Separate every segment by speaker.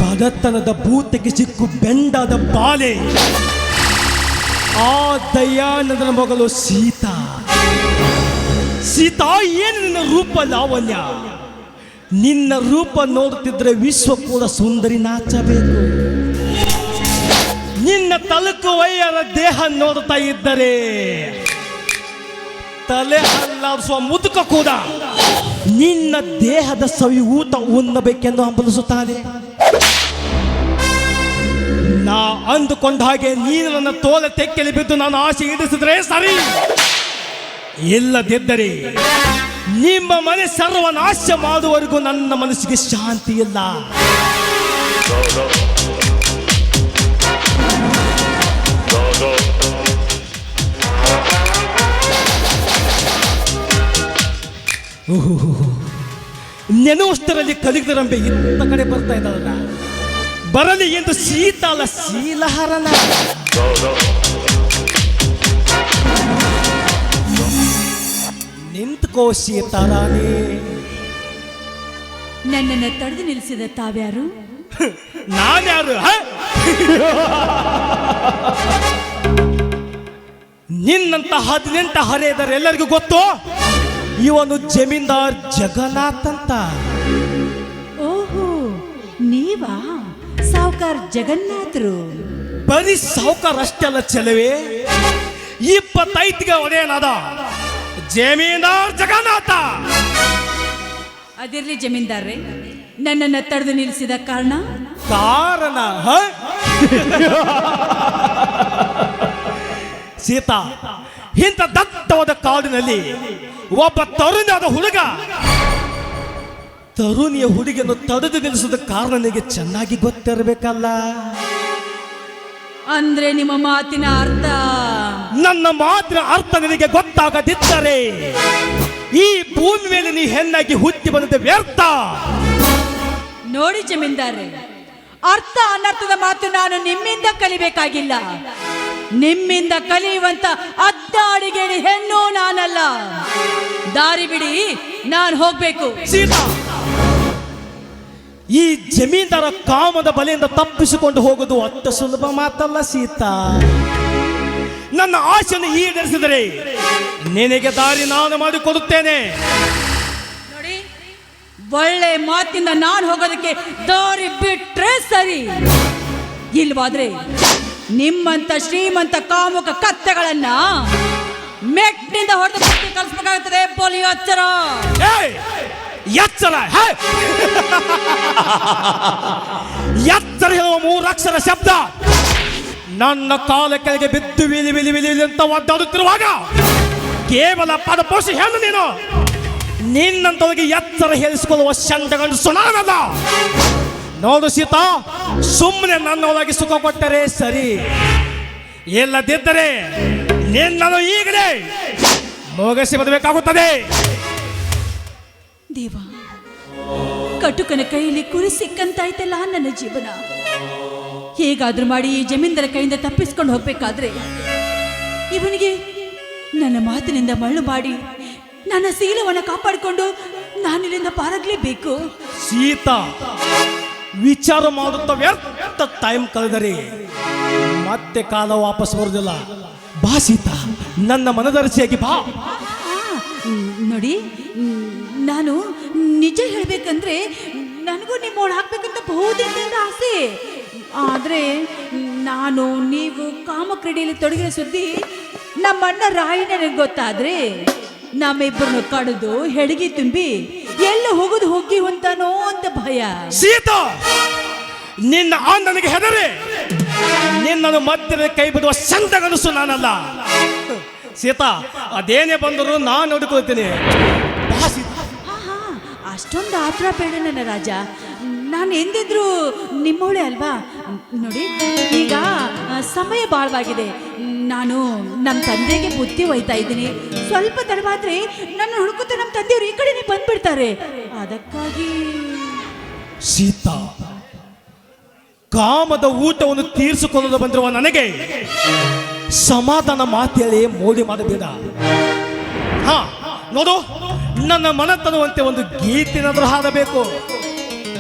Speaker 1: ಬಡತನದ ಭೂತಕ್ಕೆ ಸಿಕ್ಕು ಬೆಂಡಾದ ಬಾಲೆ ಆ ದಯಾನಂದನ ಮಗಳು ಸೀತಾ. ಸೀತಾ, ಏನು ನಿನ್ನ ರೂಪ ಲಾವಣ್ಯ! ನಿನ್ನ ರೂಪ ನೋಡುತ್ತಿದ್ರೆ ವಿಶ್ವ ಕೂಡ ಸುಂದರಿ ನಾಚಬೇಕು. ನಿನ್ನ ತಲುಕು ವಯ್ಯರ ದೇಹ ನೋಡ್ತಾ ಇದ್ದರೆ ತಲೆ ಹಲ್ಲಾಡಿಸುವ ಮುದುಕ ಕೂಡ ನಿನ್ನ ದೇಹದ ಸವಿ ಊಟ ಉಣ್ಣಬೇಕೆಂದು ಹಂಬಲಿಸುತ್ತಾನೆ. ನಾ ಅಂದುಕೊಂಡ ಹಾಗೆ ನೀನು ನನ್ನ ತೋಲ ತೆಕ್ಕಲಿ ಬಿದ್ದು ನಾನು ಆಸೆ ಈಡಿಸಿದ್ರೆ ಸರಿ, ಇಲ್ಲದಿದ್ದರೆ ನಿಮ್ಮ ಮನೆ ಸರ್ವನಾಶ ಮಾಡುವವರೆಗೂ ನನ್ನ ಮನಸ್ಸಿಗೆ ಶಾಂತಿ ಇಲ್ಲ. ನೆನವಷ್ಟರಲ್ಲಿ ಕಲಿಗರಂಬೆ ಇಂಥ ಕಡೆ ಬರ್ತಾ ಇದ್ದಾಳಲ್ಲ, ಬರಲಿ ಎಂದು ಶೀತಲ ಶೀಲಹರನ. ನಿಂತ್ಕೋ ಸೀತಾರಾಣಿ.
Speaker 2: ನನ್ನನ್ನು ತಡೆದು ನಿಲ್ಲಿಸಿದ ತಾವ್ಯಾರು?
Speaker 1: ನಾನ್ಯಾರು? ನಿನ್ನಂತ 18 ಹರೆಯದರೆಲ್ಲರಿಗೂ ಗೊತ್ತು, ಇವನು ಜಮೀನ್ದಾರ್ ಜಗನ್ನಾಥ್ ಅಂತ.
Speaker 2: ಓಹೋ, ನೀವಾ ಸಾವುಕಾರ್ ಜಗನ್ನಾಥರು?
Speaker 1: ಬರೀ ಸಾವುಕಾರ ಅಷ್ಟೆಲ್ಲ ಚೆಲುವೆ, 25ಗೆ ಒಡೆಯನಾದ ಜಮೀನ್ದಾರ್ ಜಗನ್ನಾಥ.
Speaker 2: ಅದಿರ್ಲಿ ಜಮೀನ್ದಾರ್ರೆ, ನನ್ನನ್ನು ತಡೆದು ನಿಲ್ಲಿಸಿದ ಕಾರಣ?
Speaker 1: ಸೀತಾ, ಇಂಥ ದಟ್ಟವಾದ ಕಾಡಿನಲ್ಲಿ ಒಬ್ಬ ತರುಣಿಯಾದ ಹುಡುಗ ತರುಣಿಯ ಹುಡುಗಿಯನ್ನು ತಡೆದು ನಿಲ್ಲಿಸಿದ ಕಾರಣ ನಿನಗೆ ಚೆನ್ನಾಗಿ ಗೊತ್ತಿರಬೇಕಲ್ಲ.
Speaker 2: ಅಂದ್ರೆ ನಿಮ್ಮ ಮಾತಿನ ಅರ್ಥ?
Speaker 1: ನನ್ನ ಮಾತಿನ ಅರ್ಥ ನಿನಗೆ ಗೊತ್ತಾಗದಿದ್ದರೆ ಈ ಭೂಮಿ ಮೇಲೆ ನೀ ಹೆಣ್ಣಾಗಿ ಹುಟ್ಟಿ ಬಂದದ್ದು ವ್ಯರ್ಥ.
Speaker 2: ನೋಡಿ ಜಮೀನ್ದಾರ್ರೆ, ಅರ್ಥ ಅನರ್ಥದ ಮಾತು ನಾನು ನಿಮ್ಮಿಂದ ಕಲಿಬೇಕಾಗಿಲ್ಲ. ನಿಮ್ಮಿಂದ ಕಲಿಯುವಂತ ಅದ್ದಾಡಿಗೇಡಿ ಹೆಣ್ಣು ನಾನಲ್ಲ. ದಾರಿ ಬಿಡಿ, ನಾನು ಹೋಗ್ಬೇಕು.
Speaker 1: ಸೀತಾ, ಈ ಜಮೀನ್ದಾರ ಕಾಮದ ಬಲೆಯಿಂದ ತಪ್ಪಿಸಿಕೊಂಡು ಹೋಗೋದು ಅಷ್ಟು ಸುಲಭ ಮಾತಲ್ಲ ಸೀತಾ. ನನ್ನ ಆಶೆಯನ್ನು ಈಡೇರಿಸಿದರೆ ನಿನಗೆ ದಾರಿ ನಾನು ಮಾಡಿಕೊಡುತ್ತೇನೆ.
Speaker 2: ನೋಡಿ, ಒಳ್ಳೆ ಮಾತಿಂದ ನಾನು ಹೋಗೋದಕ್ಕೆ ದಾರಿ ಬಿಟ್ರೆ ಸರಿ, ಇಲ್ವಾದ್ರೆ ನಿಮ್ಮಂತ ಶ್ರೀಮಂತ ಕಾಮುಕ ಕತ್ತೆಗಳನ್ನ ಮೆಟ್ಟಿನಿಂದ ಹೊಡೆದು ಬುದ್ಧಿ ಕಲಿಸಬೇಕಾಗುತ್ತದೆ. ಪೊಲಿ ಎಚ್ಚರ,
Speaker 1: ಎಚ್ಚರ, ಎಚ್ಚರ ಹೇಳುವ 3 ಅಕ್ಷರ ಶಬ್ದ ನನ್ನ ಕಾಲ ಕೆಳಗೆ ಬಿದ್ದು ವಿಲಿ ವಿಲಿ ವಿಲಿ ಅಂತ ಒದ್ದಾಡುತ್ತಿರುವಾಗ ಕೇವಲ ಪದಪೋಷ ಹೇಳು ನೀನು. ನಿನ್ನಂತವರಿಗೆ ಎಚ್ಚರ ಹೇಳಿಸಿಕೊಳ್ಳುವ ಚಂಡಗಂಡು ಸುನಾನಲ್ಲ. ನೋಡು ಸೀತಾ, ಸುಮ್ಮನೆ ನನ್ನೊಳಗೆ ಸುಖ ಕೊಟ್ಟರೆ ಸರಿ, ಇಲ್ಲದಿದ್ದರೆ ನಿನ್ನನ್ನು ಈಗಲೇ ಮುಗಿಸಿ ಬರಬೇಕಾಗುತ್ತದೆ.
Speaker 2: ದೇವ, ಕಟುಕನ ಕೈಯಲ್ಲಿ ಕುರಿ ಸಿಕ್ಕಂತಾಯ್ತಲ್ಲ ನನ್ನ ಜೀವನ. ಹೇಗಾದ್ರೂ ಮಾಡಿ ಈ ಜಮೀನ್ದಾರ ಕೈಯಿಂದ ತಪ್ಪಿಸ್ಕೊಂಡು ಹೋಗ್ಬೇಕಾದ್ರೆ ಇವನಿಗೆ ನನ್ನ ಮಾತಿನಿಂದ ಮಳ್ಳು ಮಾಡಿ ನನ್ನ ಶೀಲವನ್ನು ಕಾಪಾಡಿಕೊಂಡು ನಾನಿಲ್ಲಿಂದ ಪಾರಾಗ್ಲೇಬೇಕು.
Speaker 1: ಸೀತಾ, ವಿಚಾರ ಮಾಡುತ್ತಾ ವ್ಯರ್ಥ ಟೈಮ್ ಕಳೆದರೆ ಮತ್ತೆ ಕಾಲ ವಾಪಸ್ ಬರುವುದಿಲ್ಲ. ಬಾ ಸೀತಾ, ನನ್ನ ಮನದರ್ಶಿಯಾಗಿ ಬಾ.
Speaker 2: ನೋಡಿ, ನಾನು ನಿಜ ಹೇಳ್ಬೇಕಂದ್ರೆ ನನಗೂ ನಿಮ್ಮೋಳು ಹಾಕ್ಬೇಕಂತ ಬಹುದಿನದಿಂದ ಆಸೆ. ಆದರೆ ನಾನು ನೀವು ಕಾಮಕ್ರೀಡೆಯಲ್ಲಿ ತೊಡಗಿನ ಸುದ್ದಿ ನಮ್ಮಣ್ಣ ರಾಯಿ ನನಗೆ ಗೊತ್ತಾದ್ರೆ ನಮ್ಮಿಬ್ಬರನ್ನು ಕಡಿದು ಹೆಡಗಿ ತುಂಬಿ ಎಲ್ಲ ಹೋಗೋದು ಹೋಗಿ ಹೊಂತಾನೋ ಅಂತ ಭಯ.
Speaker 1: ಸೀತಾ, ನಿನ್ನ ಅಣ್ಣನಿಗೆ ಹೆದರಿ ನಿನ್ನನ್ನು ಮಧ್ಯದ ಕೈ ಬಿಡುವ ಸಂತಗನಸು ನಾನಲ್ಲ. ಸೀತಾ, ಅದೇನೇ ಬಂದರೂ ನಾನು ನೋಡಿಕೊಳ್ತೀನಿ.
Speaker 2: ಅಷ್ಟೊಂದು ಆತರ ಬೇಡ ನನ್ನ ರಾಜ, ನಾನು ಎಂದಿದ್ರು ನಿಮ್ಮವಳೆ ಅಲ್ವಾ. ನೋಡಿ, ಈಗ ಸಮಯ ಬಾಳವಾಗಿದೆ. ನಾನು ನಮ್ಮ ತಂದೆಗೆ ಬುದ್ಧಿ ಒಯ್ತಾ ಇದ್ದೀನಿ. ಸ್ವಲ್ಪ ತಡವಾದ್ರೆ ನನ್ನ ಹುಡುಕುತ್ತಾ ನಮ್ಮ ತಂದೆಯವರು ಈ ಕಡೆನೇ ಬಂದ್ಬಿಡ್ತಾರೆ. ಅದಕ್ಕಾಗಿ
Speaker 1: ಸೀತಾ, ಕಾಮದ ಊಟವನ್ನು ತೀರಿಸಿಕೊಳ್ಳಲು ಬಂದಿರುವ ನನಗೆ ಸಮಾಧಾನ ಮಾತೇಳಿ ಮೋಡಿ ಮಾಡಬೇಡ. ನೋಡು, ನನ್ನ ಮನತನುವಂತೆ ಒಂದು ಗೀತೆನಾದ್ರೂ ಹಾಡಬೇಕು.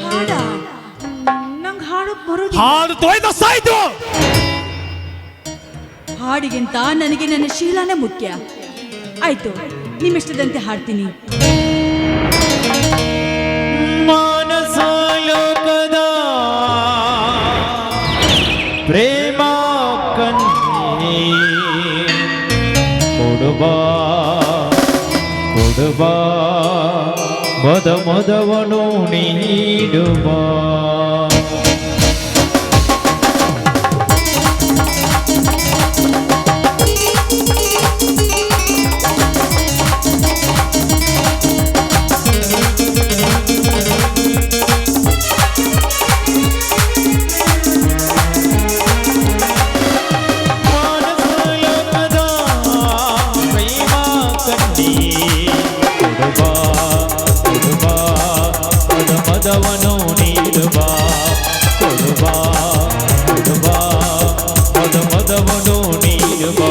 Speaker 2: ಹಾಡ ನಂಗೆ ಹಾಡು ಬರೋದು.
Speaker 1: ಹಾಡು ತೊಯ್ದ ಸಾಯ್ತು.
Speaker 2: ಹಾಡಿಗಿಂತ ನನಗೆ ನನ್ನ ಶೀಲನೇ ಮುಖ್ಯ. ಆಯ್ತು, ನಿಮ್ಮಿಷ್ಟದಂತೆ ಹಾಡ್ತೀನಿ.
Speaker 3: ಮಾನಸ ಲೋಕದ ಪ್ರೇಮ ಕನ್ಯೆ ಕೊಡುಬಾ ಕೊಡುಬಾ ಮೊದವನು ನೀಡುಬಾ. ಮದವನು ನೀಡುಬಾ ಕೊಡುಬಾ ಕೊಡುಬಾ ಮದವನು ನೀಡುಬಾ.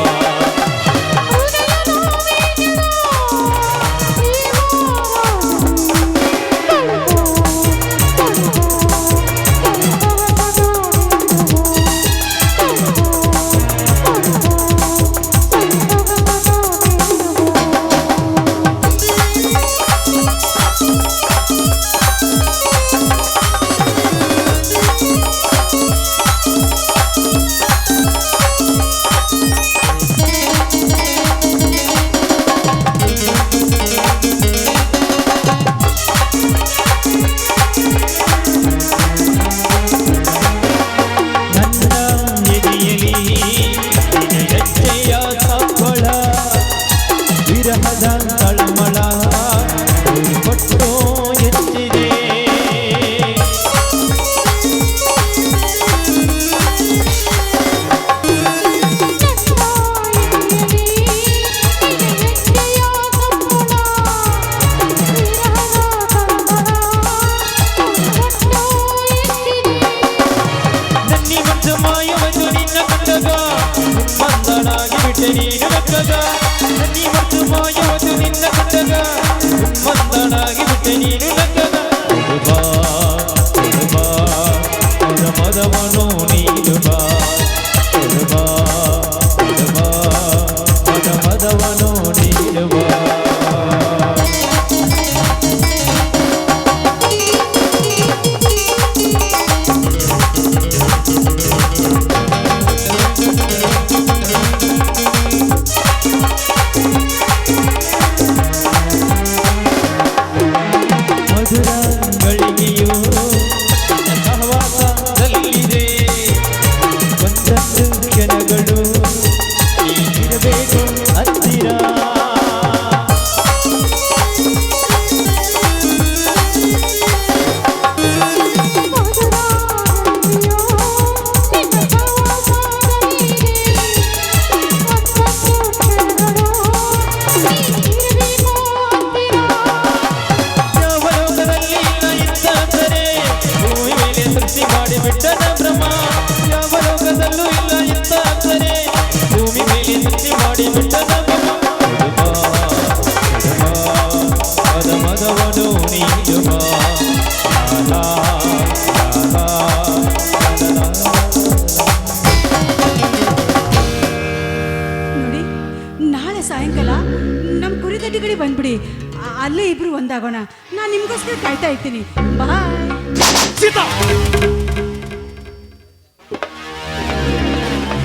Speaker 3: ಮಂದನಾಗಿ ಬಿಟ್ಟೆ ನೀನು ನಕ್ಕಗ ಕೊಡುಬಾ ಕೊಡುಬಾ ಮದವನು ನೀಡುಬಾ ಕೊಡುಬಾ ಕೊಡುಬಾ ಮದವನು ನೀಡುಬಾ.
Speaker 2: ನೋಡಿ, ನಾಳೆ ಸಾಯಂಕಾಲ ನಮ್ಮ ಕುರಿದಡ್ಡಿಗಡೆ ಬಂದ್ಬಿಡಿ. ಅಲ್ಲೇ ಇಬ್ರು ಒಂದಾಗೋಣ. ನಾನು ನಿಮ್ಗೋಸ್ಕರ ಕಾಯ್ತಾ ಇರ್ತೀನಿ. ಬಾಯ್.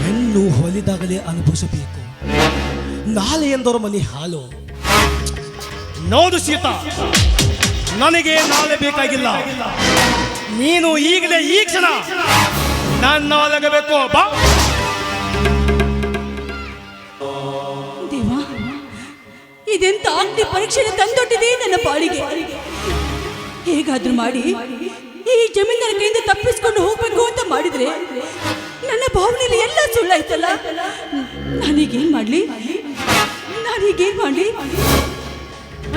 Speaker 1: ಹೆಣ್ಣು ಹೊಲಿದಾಗಲೇ ಅನುಭವಿಸಬೇಕು, ನಾಳೆ ಎಂದವರ ಮನೆ ಹಾಲು. ನೋಡು ಸೀತಾ, ನನಗೆ ನಾಳೆ ಬೇಕಾಗಿಲ್ಲ. ನೀನು ಈಗಲೇ ಈ ಕ್ಷಣ ನನ್ನ ಒಳಗಬೇಕು. ಬಾ.
Speaker 2: ದೇವಾ, ಇದೆಂತ ಅಗ್ನಿ ಪರೀಕ್ಷೆ ತಂದೊಡ್ಡಿದೆ ನನ್ನ ಪಾಳಿಗೆ. ಹೇಗಾದ್ರೂ ಮಾಡಿ ಈ ಜಮೀನ್ದಾರ ಕೈಯಿಂದ ತಪ್ಪಿಸ್ಕೊಂಡು ಹೋಗ್ಬೇಕು ಅಂತ ಮಾಡಿದ್ರೆ ನನ್ನ ಭಾವನೆಯಲ್ಲಿ ಎಲ್ಲ ಸುಳ್ಳಾಯ್ತಲ್ಲ. ನಾನೀಗೇನ್ ಮಾಡ್ಲಿ?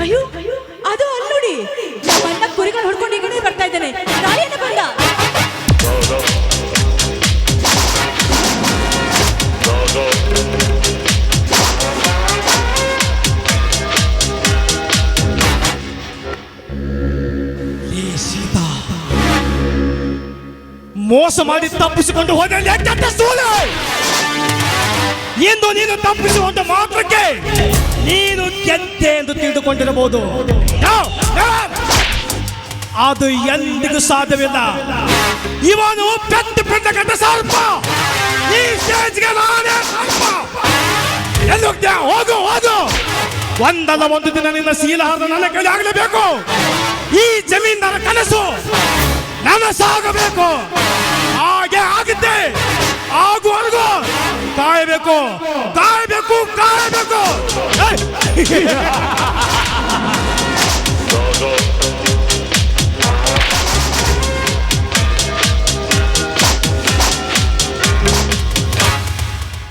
Speaker 2: ಅಯ್ಯೋ, ಅದು ಅಲ್ಲಿ ನೋಡಿ, ನಮ್ಮಣ್ಣ ಕುರಿಗಳು ಹೊಡ್ಕೊಂಡು ಈ ಕಡೆ ಬರ್ತಾ ಇದ್ದಾನೆ. ಗಾಳಿಯನ್ನು ಬಂದ.
Speaker 1: ಮೋಸ ಮಾಡಿ ತಪ್ಪಿಸಿಕೊಂಡು ಹೋದ ಸೂಳೆ. ಇಂದು ನೀನು ತಪ್ಪಿಸಿಕೊಂಡ ಮಾತ್ರಕ್ಕೆ ನೀನು ಗೆದ್ದೆ ಎಂದು ತಿಳಿದುಕೊಂಡಿರಬಹುದು. ಅದು ಎಂದಿಗೂ ಸಾಧ್ಯವಿಲ್ಲ. ಇವನು ಪೆಟ್ಟ ಗಂಟ ಸರ್ಪ. ಈ ಸ್ಟೇಜ್ಗೆ ನಾನೇ ಸರ್ಪ. ಎಲ್ಲಿ ಹೋಗ್ತೀಯ? ಹೋಗು. ಒಂದಲ್ಲ ಒಂದು ದಿನ ನಿನ್ನ ಶೀಲಹಾರ ನನ್ನ ಕೈಲಿ ಆಗಲೇಬೇಕು. ಈ ಜಮೀನ್ದಾರ ಕನಸು ನನಸಾಗಬೇಕು. ಹಾಗೆ ಆಗುತ್ತೆ. ಆಗುವರೆಗೂ ಕಾಯಬೇಕು.